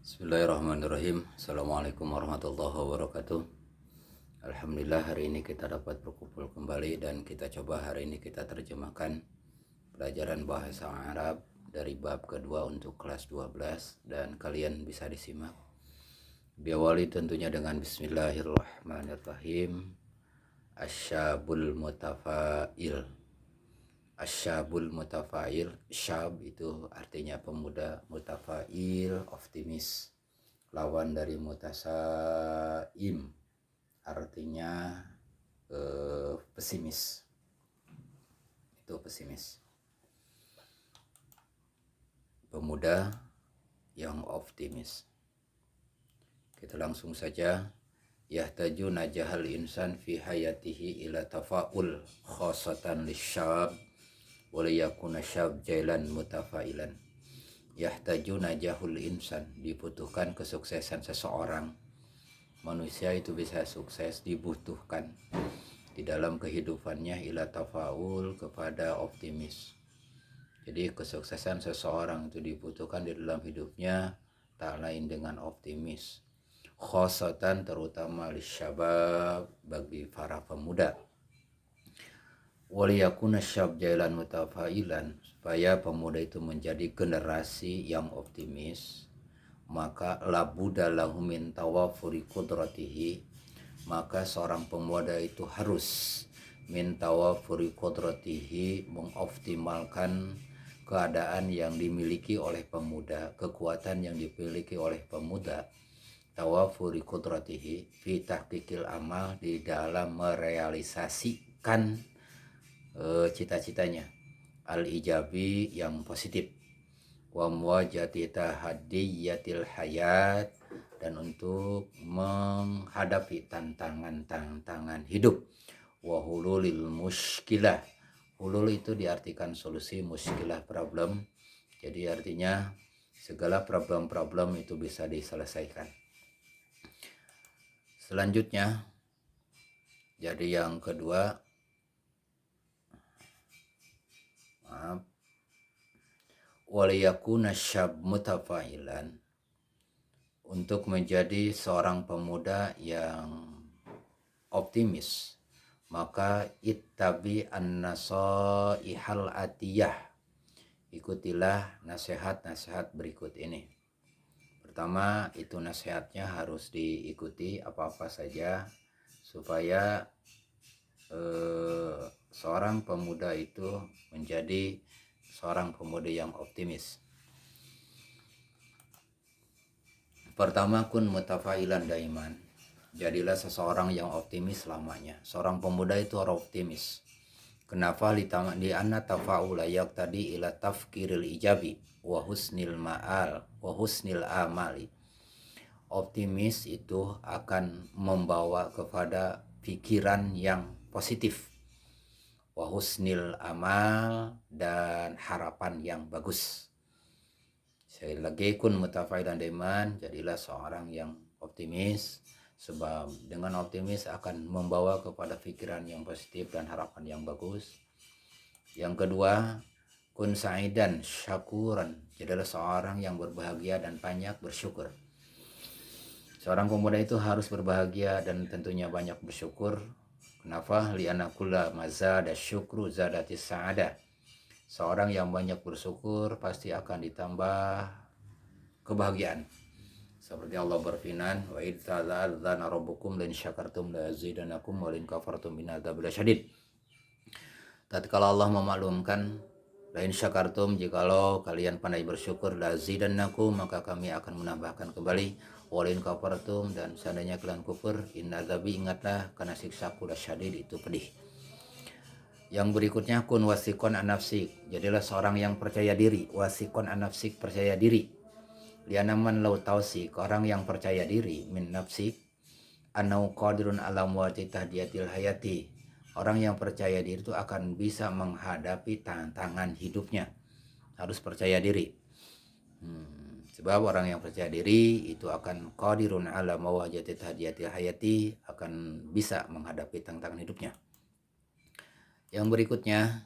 Bismillahirrahmanirrahim. Assalamualaikum warahmatullahi wabarakatuh. Alhamdulillah hari ini kita dapat berkumpul kembali dan kita coba hari ini kita terjemahkan pelajaran bahasa Arab dari bab kedua untuk kelas 12 dan kalian bisa disimak. Diawali tentunya dengan Bismillahirrahmanirrahim. Asyabul mutafail. Asyabul mutafail, syab itu artinya pemuda, mutafail optimis. Lawan dari mutasaim artinya pesimis. Itu pesimis. Pemuda yang optimis. Kita langsung saja. Yahtaju najahal insan fi hayatihi ila tafaul khosatan lisyab waliyakuna syab jailan mutafailan. Yahtaju najahul insan, dibutuhkan kesuksesan seseorang. Manusia itu bisa sukses, dibutuhkan di dalam kehidupannya ila tafaul, kepada optimis. Jadi kesuksesan seseorang itu dibutuhkan di dalam hidupnya tak lain dengan optimis. Khosatan terutama lisyabab, bagi para pemuda. Waliyakuna syab jailan mutafailan, supaya pemuda itu menjadi generasi yang optimis, maka labuda lahu min tawafuri qudratihi, maka seorang pemuda itu harus min tawafuri qudratihi, mengoptimalkan keadaan yang dimiliki oleh pemuda, kekuatan yang dimiliki oleh pemuda, tawafuri qudratihi fi tahqiqil amal, di dalam merealisasikan cita-citanya al-ijabi, yang positif, wa muwajati tahaddiyatil hayat, dan untuk menghadapi tantangan-tantangan hidup, wa hululil muskilah. Hulul itu diartikan solusi, muskilah problem, jadi artinya segala problem-problem itu bisa diselesaikan. Selanjutnya, jadi yang kedua, waliyakuna syab mutafailan, untuk menjadi seorang pemuda yang optimis, maka ittabi an-nasaihal atiyah, ikutilah nasihat-nasihat berikut ini. Pertama, itu nasihatnya harus diikuti apa-apa saja supaya seorang pemuda itu menjadi seorang pemuda yang optimis. Pertama, kun mutafailan daiman, jadilah seseorang yang optimis selamanya. Seorang pemuda itu harus optimis. Kenapa? Li anna tafaula yaqtadi ila tafkiril ijabi wa husnil ma'al wa husnil amali. Optimis itu akan membawa kepada pikiran yang positif, wa husnil amal, dan harapan yang bagus. Sekali lagi, kun mutafailan daiman, jadilah seorang yang optimis, sebab dengan optimis akan membawa kepada pikiran yang positif dan harapan yang bagus. Yang kedua, kun sa'idan syakuran, jadilah seorang yang berbahagia dan banyak bersyukur. Seorang pemuda itu harus berbahagia dan tentunya banyak bersyukur. Kenapa? Li'anna kulla mazada syukru zadatis sa'ada. Seorang yang banyak bersyukur pasti akan ditambah kebahagiaan. Seperti Allah berfirman, wa idz ta'adzana rabbukum lan syakartum la azidanakum wa lan kafartum inna adzabi lasyadid. Tatkala Allah memaklumkan, lain syakartum, jikalau kalian pandai bersyukur, la azidannakum, maka kami akan menambahkan kembali, walin kafartum, dan seandainya kalian kufur, inna adzabi, ingatlah karena siksaku lasyadid, itu pedih. Yang berikutnya, kun wasikon anafsik, jadilah seorang yang percaya diri. Wasikon anafsik, percaya diri. Lianaman lau tausik, orang yang percaya diri, min nafsik anau qadirun ala muwati tahdiyatil hayati, orang yang percaya diri itu akan bisa menghadapi tantangan hidupnya. Harus percaya diri. Sebab orang yang percaya diri itu akan qadirun ala muwati tahdiyatil hayati, akan bisa menghadapi tantangan hidupnya. Yang berikutnya,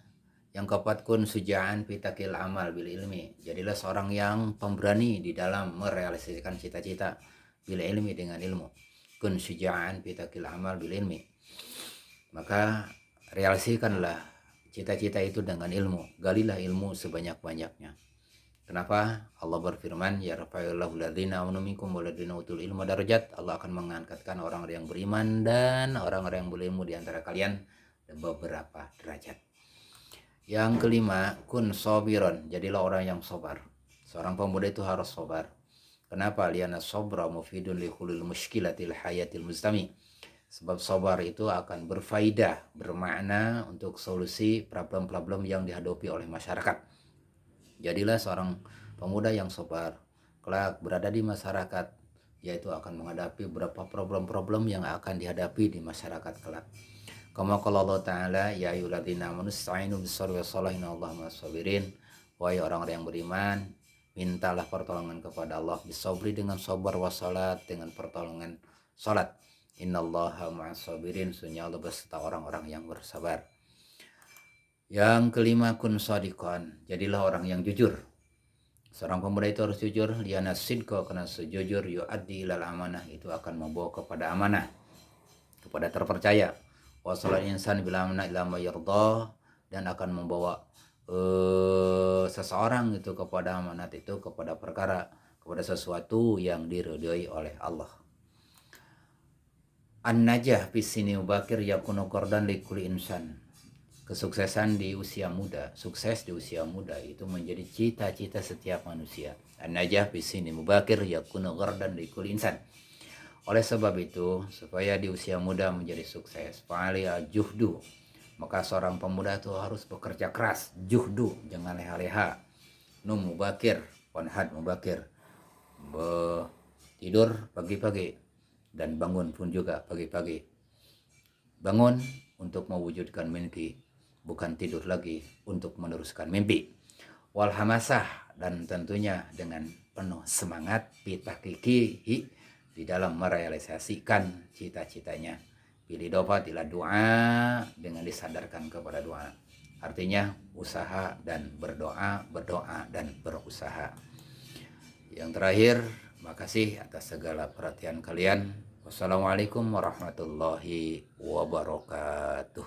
Yang keempat, kun sujaan pitakil amal bil ilmi. Jadilah seorang yang pemberani di dalam merealisasikan cita-cita bil ilmi, dengan ilmu. Kun sujaan pitakil amal bil ilmi. Maka realisasikanlah cita-cita itu dengan ilmu. Galilah ilmu sebanyak-banyaknya. Kenapa? Allah berfirman, ya rafa'illahu ladzina amanu minkum walladzina utul ilma darajat. Allah akan mengangkatkan orang-orang yang beriman dan orang-orang yang berilmu di antara kalian beberapa derajat. Yang kelima, kun sobiron. Jadilah orang yang sabar. Seorang pemuda itu harus sabar. Kenapa? Liana sobra mufidun lihulil mushkilatil hayatil mustami. Sebab sabar itu akan berfaedah, bermakna untuk solusi problem-problem yang dihadapi oleh masyarakat. Jadilah seorang pemuda yang sabar. Kelak berada di masyarakat, yaitu akan menghadapi beberapa problem-problem yang akan dihadapi di masyarakat kelak. Kama qala Allah Ta'ala, ya ayyuhalladzina amanu ista'inu bis-sabri was-salah innallaha ma'as-sabirin. Wahai orang-orang yang beriman, mintalah pertolongan kepada Allah bisabri, dengan sabar, wassalat, dengan pertolongan salat. Innallaha ma'as-sabirin, sesungguhnya Allah beserta orang-orang yang bersabar. Yang kelima, kun shadiqan. Jadilah orang yang jujur. Seorang pemuda itu harus jujur. Liana sidqa, karena sejujur yu'addi ilal amanah, itu akan membawa kepada amanah, kepada terpercaya. Wasalal insan bila amanah ila ma yarda, dan akan membawa seseorang itu kepada amanat itu, kepada perkara, kepada sesuatu yang diridhoi oleh Allah. An-najah bisini mubakir yakunu qardan likulli insan. Kesuksesan di usia muda, sukses di usia muda itu menjadi cita-cita setiap manusia. An-najah bisini mubakir yakunu qardan likulli insan. Oleh sebab itu, supaya di usia muda menjadi sukses, fa'aliya juhdu, maka seorang pemuda itu harus bekerja keras. Juhdu, jangan leha-leha. Num mubakir, wanhad mubakir, tidur pagi-pagi dan bangun pun juga pagi-pagi. Bangun untuk mewujudkan mimpi, bukan tidur lagi untuk meneruskan mimpi. Wal hamasah, dan tentunya dengan penuh semangat, pitahqiqihi, di dalam merealisasikan cita-citanya. Pilih dofat ila doa, dengan disadarkan kepada doa. Artinya usaha dan berdoa, berdoa dan berusaha. Yang terakhir, makasih atas segala perhatian kalian. Wassalamualaikum warahmatullahi wabarakatuh.